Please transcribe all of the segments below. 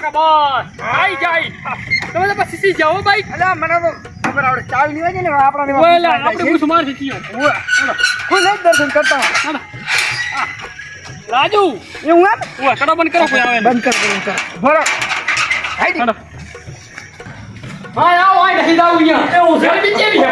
બસ આઈ જાય તમે તો પછી સી જાઓ ભાઈ અલ્યા મને તો ખબર આવડે ચાવી લેવા છે ને આપણા ઓલા આપણે પૂછ માર દીધી ખુદ જ દર્શન કરતા રાજુ એવું એમ ઓય કડો બંધ કરો કોઈ આવે બંધ કર બરો હાઈ કડો હા આવો આઈ નહીં જાવ અહીંયા એવું છે બીજે બી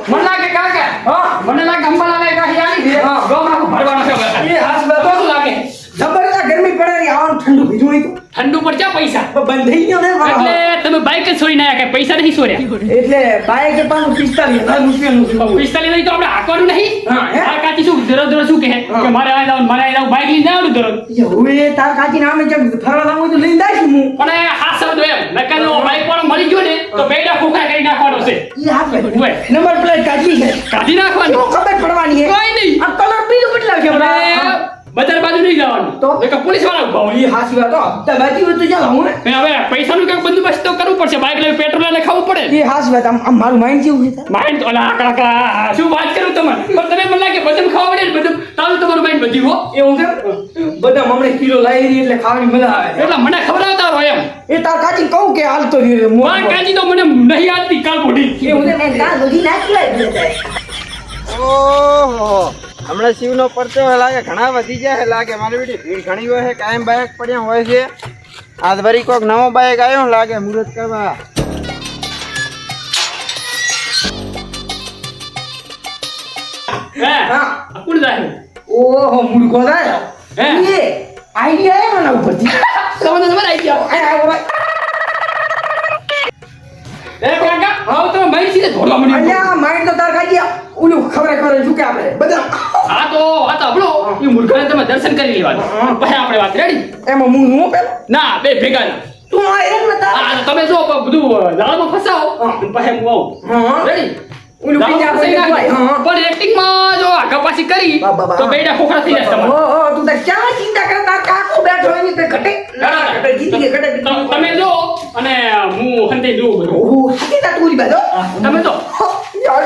મને લાગે કાકા હા મને લાગે અંબાલા લે કાહી આલી છે ગોમડા કો ભરવાનો છે એ હાસ તો શું લાગે જબરદસ્ત ગરમી પડે ને આવાનું ઠંડુ પીધું હોય તો ઠંડુ પર ક્યાં પૈસા બંધ થઈ ગયો ને એટલે તમે બાઈક જ છોડી નાખ્યા કે પૈસા નહીં છોડ્યા એટલે બાઈક પાનું 45,000 રૂપિયાનું 45 નહીં તો આપણે હાકવાનું નહીં હા, હે? આ કાચી શું દરરોજ શું કહે કે મારે આ જાવ બાઈક લઈને જાવ દરરોજ હવે તાર કાચી નામે જેમ ફરવા લાવું તો લઈને દાઈશું હું પણ આ શબ્દ એમ નકર બાઈક વાળો મળી ગયો ને તો બેડા ખોખા કરી નાખવાનો છે ઈ હાથ ઓય. નંબર પ્લેટ કાચી છે કાઢી નાખવાની તો ખબર પડવાની છે કોઈ નહીં આ કલર બીજો બદલાવ છે આપણે બજાર બાજુ નહીં જવાનું તો? નકર પોલીસ વાળા ઉભા હોય ઈ હાસી વાત તો બાકી હોય તો ચાલ હું અને હવે પૈસાનું કંઈક બંદોબસ્ત તો કરવું પડશે બાઈક લઈને પેટ્રોલ લઈને ખાવું પડે એ હાસી વાત આમ મારું માઇન્ડ કેવું છે માઇન્ડ ઓલા કાકા શું વાત કરું તમે પણ તમે મને લાગે બધું ખાવા પડે ને બધું તારું તમારું માઇન્ડ બધી હો એવું છે બધા હમણે કિલો લાવી એટલે ખાવાની મજા આવે એટલે મને ખવડાવતા રહો એમ એ તાર કાચી કહું કે હાલતો રહ્યો માં કાજી તો મને નહીં આવતી કાલ મોઢી એવું છે ને તાર બધી નાખી લાય ઓહો હમણાં શિવનો પરચો લાગે ઘણા વધી જાય લાગે મારી બેટી ભીડ ઘણી હોય છે કાયમ બાઇક પડ્યા હોય છે આજ વરી કોઈક નવો બાઇક આવ્યો લાગે મુહૂર્ત કરવા હે હા. કોણ જાય ઓહો મુર્ગો થાય હે? એ આઈડિયા એ મને ઉપરથી તમને તમારે આવી જાવ આ ભાઈ એ કાકા આવ તમે મારી સીધે ધોડવા મળી અલ્યા માઇન્ડ તો તાર કાઢી ઓલું ખબર શું કે આપણે બધા હા તો આપણો એ મુર્ગાને તમે દર્શન કરી લેવાનું પછી આપણે વાત રેડી એમાં હું પેલો ના બે ભેગા ના તું આ એમ નતા હા તો તમે જો બધું દાળમાં ફસાવો અને પછી હું આવું હા. રેડી ઓલું બીજા કોઈ હોય હા પણ એક્ટિંગ માં જો કપાસી કરી બા, બા, બા. તો બેડા ખોખરા થઈ જશે તમારે ઓહો તું તો ક્યાં ચિંતા કરતા કાકો બેઠો એની તે ઘટે ઘટે જીતી ગઈ ઘટે તમે જો અને હું હંતે જોઉં બધું ઓહો હાથી તા તુરી બાજો તમે જો યાર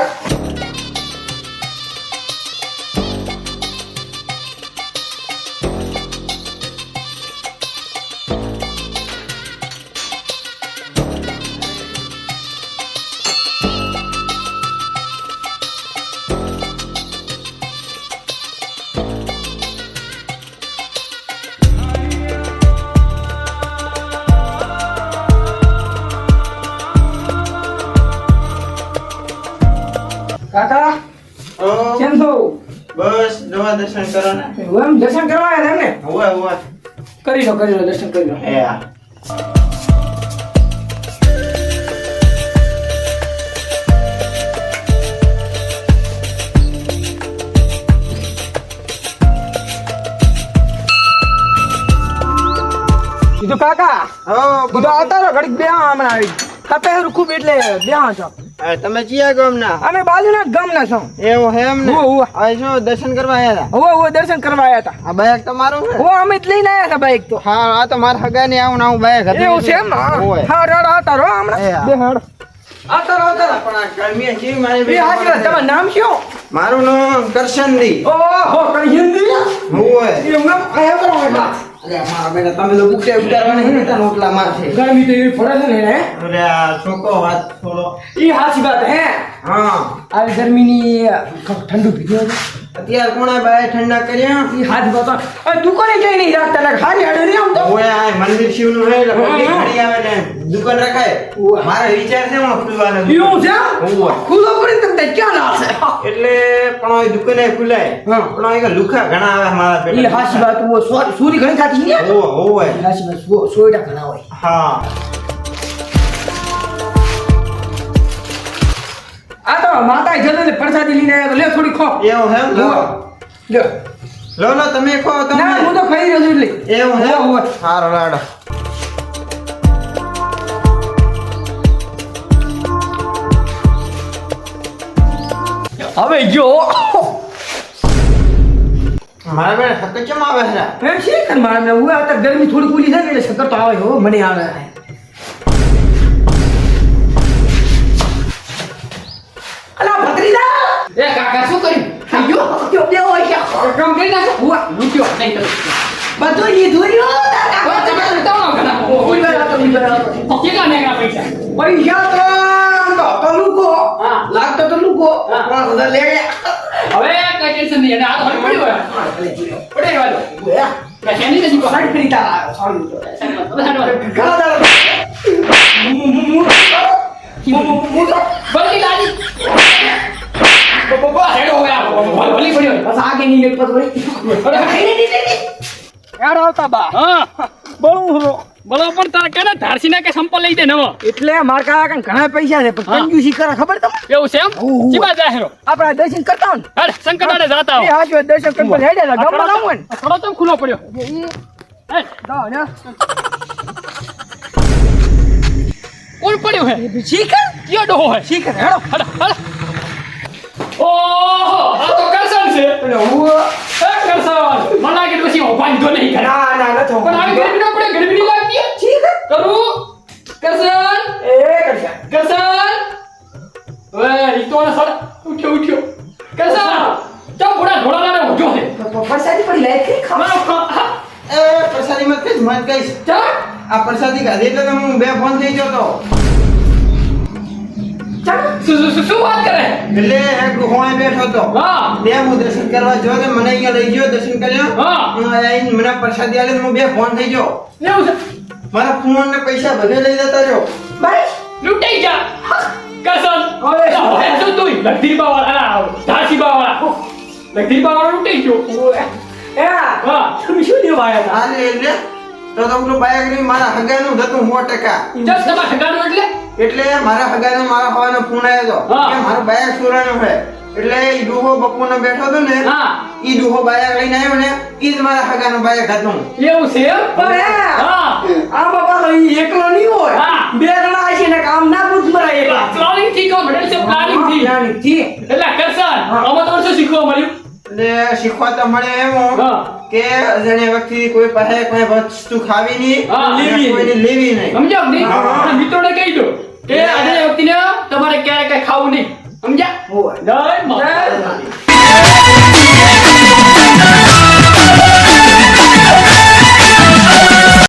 કાકા કેમ છો બસ નવા દર્શન કરો ને એમ દર્શન કરવા આવ્યા એમને હોય હોય કરી લો દર્શન કરી લો હે કીધું કાકા હો કીધું આવતા રહો ઘડીક બે હમણાં આવી કપે ખૂબ એટલે બે છો તમે ચિયા ગામના અમે બાજુના જ ગામના છો એવું હે એમ ને હોવે. આ શું દર્શન કરવા આવ્યા હતા હવે દર્શન કરવા આવ્યા હતા આ બાઇક તમારું છે અમે જ લઈને આવ્યા હતા બાઈક તો હા આ તો મારા હગાની આવું ને આવું બાઇક હતું એવું છે એમ હોય. હા રડ આવતા રહો હમણાં એ હા. બે હડ આવતા રહો પણ આ ગરમી કેવી મારી એ હાજી વાત તમારું નામ શું મારું નામ કરશનદી ઓહો કઈ હિન્દી હોય એવું નામ આયા કરો એટલા અરે મારા બેટા તમે તો બુકે ઉતારવાની હે ને રોટલા મારશે ગરમી તો એવી પડે છે ને હે અરે આ છોકો વાત થોડો ઈ હાચી વાત હે હા આવી ગરમીની ઠંડુ પીધું અત્યારે કોણે બાય ઠંડા કર્યા ઈ હાચી વાત અરે દુકાને જઈ નહીં રાખતા ને ખાલી આડે નહીં આમ તો ઓય આ મંદિર શિવનું હે એટલે હા, પબ્લિક હા. ઘણી આવે ને દુકાન રખાય ઓય. મારો વિચાર છે હું ખુલવાનો એવું છે ઓય. ખુલ્લો પડી તમને ક્યાં લાવશે એટલે પણ ઓય દુકાને ખુલાય હા. પણ ઓય લુખા ઘણા આવે મારા ઈ પેટા હાચી વાત ઓ સોરી ઘણી ખાતી ને ઓય હાચી વાત સોયડા ઘણા હોય હા આ તો માતા જલ્દી પ્રસાદી લઈને આવ્યા તો લે થોડી ખો એવું હે લો લ્યો લો લો તમે ખો ના તમે હું તો ખાઈ રહ્યો છું એટલે એવું હે હોવે, હોવે. હારો લાડો હવે જો મારા બેટા સકર કેમ આવે છે એમ છે કે મારે હું આ ગરમી થોડી કુલી થાય ને એટલે શક્કર તો આવે હો મને આવે અલા ભત્રીજા એ કાકા શું કર્યું થઈ ગયો કયો દેવો હોય છે કામ કરી નાખો હુઆ લૂટ્યો નહીં તો બધું ઈ ધોર્યો તારા તમે ઉતાવળો ઘણા કોઈ વાર કેટલા નેગા પૈસા પૈસા તો લુકો હા. લાગતો તો લુકો હા. પણ બધા લે ગયા. હવે કઈ ટેન્શન નહીં અને આ તો હળી પડ્યું હોય પડે એવા તો કઈ છે નહીં નજીક સાઈડ ફરી તાર આવ્યો, સારું તો. ઘણા દાડા બલ્કી લાજી બબા હેડો હવે આ ભલી પડ્યો બસ આગે ની લેટ પછી યાર આવતા બા હા બળું બોલો પણ તારે કેને ધારસીના કે સંપલ લઈ દે નવો એટલે માર કાકા કાન ઘણા પૈસા છે પણ હા. કંજૂસી કરે ખબર તમને એવું છે એમ ઓહો. ચીબા જાહેરો આપણા દર્શન કરતા હોય ને અરે શંકરદાડે જાતા એ હાચો દર્શન કરવા હેડે છે ગમવા ના હોય ને થોડો તો ખુલ્લો પડ્યો હે દાવ ને કોણ પડ્યું હે શીખર કયો ડોહો હે શીખર હેડો હડા હડા ઓહો આ તો કરસન છે એટલે હું એ કરસન મને લાગે પછી ઓપાન તો નહીં કરે ના ના નતો પણ આવી ગરમી ના પડે ગરમી નહીં લાગતી હે? ઠીક કરું કરસન એ કરશે કરસન ઓય રીતો ને સડ ઉઠ્યો કરસન ચા ઘોડા ઘોડા ના ઉઠ્યો છે પરસાદી પડી લાઈટ કે ખાવા એ પ્રસાદી મત કહીશ મત કહીશ ચા આ પ્રસાદી ખાધી એટલે તો હું બે ફોન થઈ ગયો તો શું વાત કરે એટલે એક ડોહોણે બેઠો તો હા બે હું દર્શન કરવા જો તો મને અહીંયા લઈ ગયો દર્શન કર્યા હા. આઈને મને પ્રસાદી આલે તો હું બે ફોન થઈ ગયો એવું છે મારા ફોન ને પૈસા બધે લઈ જતા રહ્યો ભાઈ લૂંટાઈ જા કરસન હવે હવે શું તું લગતી બાવાળા ધાસી બાવાળા લગતી બાવાળા લૂંટાઈ ગયો એ હા તમે શું દેવા આવ્યા હતા હાલે એટલે તો પેલું બાઈક ની મારા હગાનું હતું 100%. જસ તમારા ઠગાનું એટલે એટલે મારા હગાને મારા હવાનો ફોન આવ્યો હતો હા. કે મારું બાઈક ચોરાનું છે એટલે ઈ ડોહો બપોરનો બેઠો હતો ને હા ઈ ડોહો બાઈક લઈને આવ્યો ને ઈ જ મારા હગાનું બાઈક હતું એવું છે એમ? પણ હે હા આ બાપા તો ઈ એકલો નહીં હોય હા. બે જણા હશે ને કામ ના પૂછ મરાય એકલા પ્લાનિંગ થી કામ મળે છે પ્લાનિંગ થી પ્લાનિંગ થી એટલે કરસન આમાં તો શું શીખવા મળ્યું એટલે શીખવા તો મળે એમ હા કે અજાણ્યા વ્યક્તિ કોઈ પાસે કોઈ વસ્તુ ખાવી નહીં હા, અને લેવી કોઈને લેવી નહીં સમજ્યા કે નહીં? હા. અને મિત્રોને કહી દો કે આજે વ્યક્તિને તમારે ક્યારે કઈ ખાવું નહીં સમજ્યા હોય જય માતા જય દી. માતા.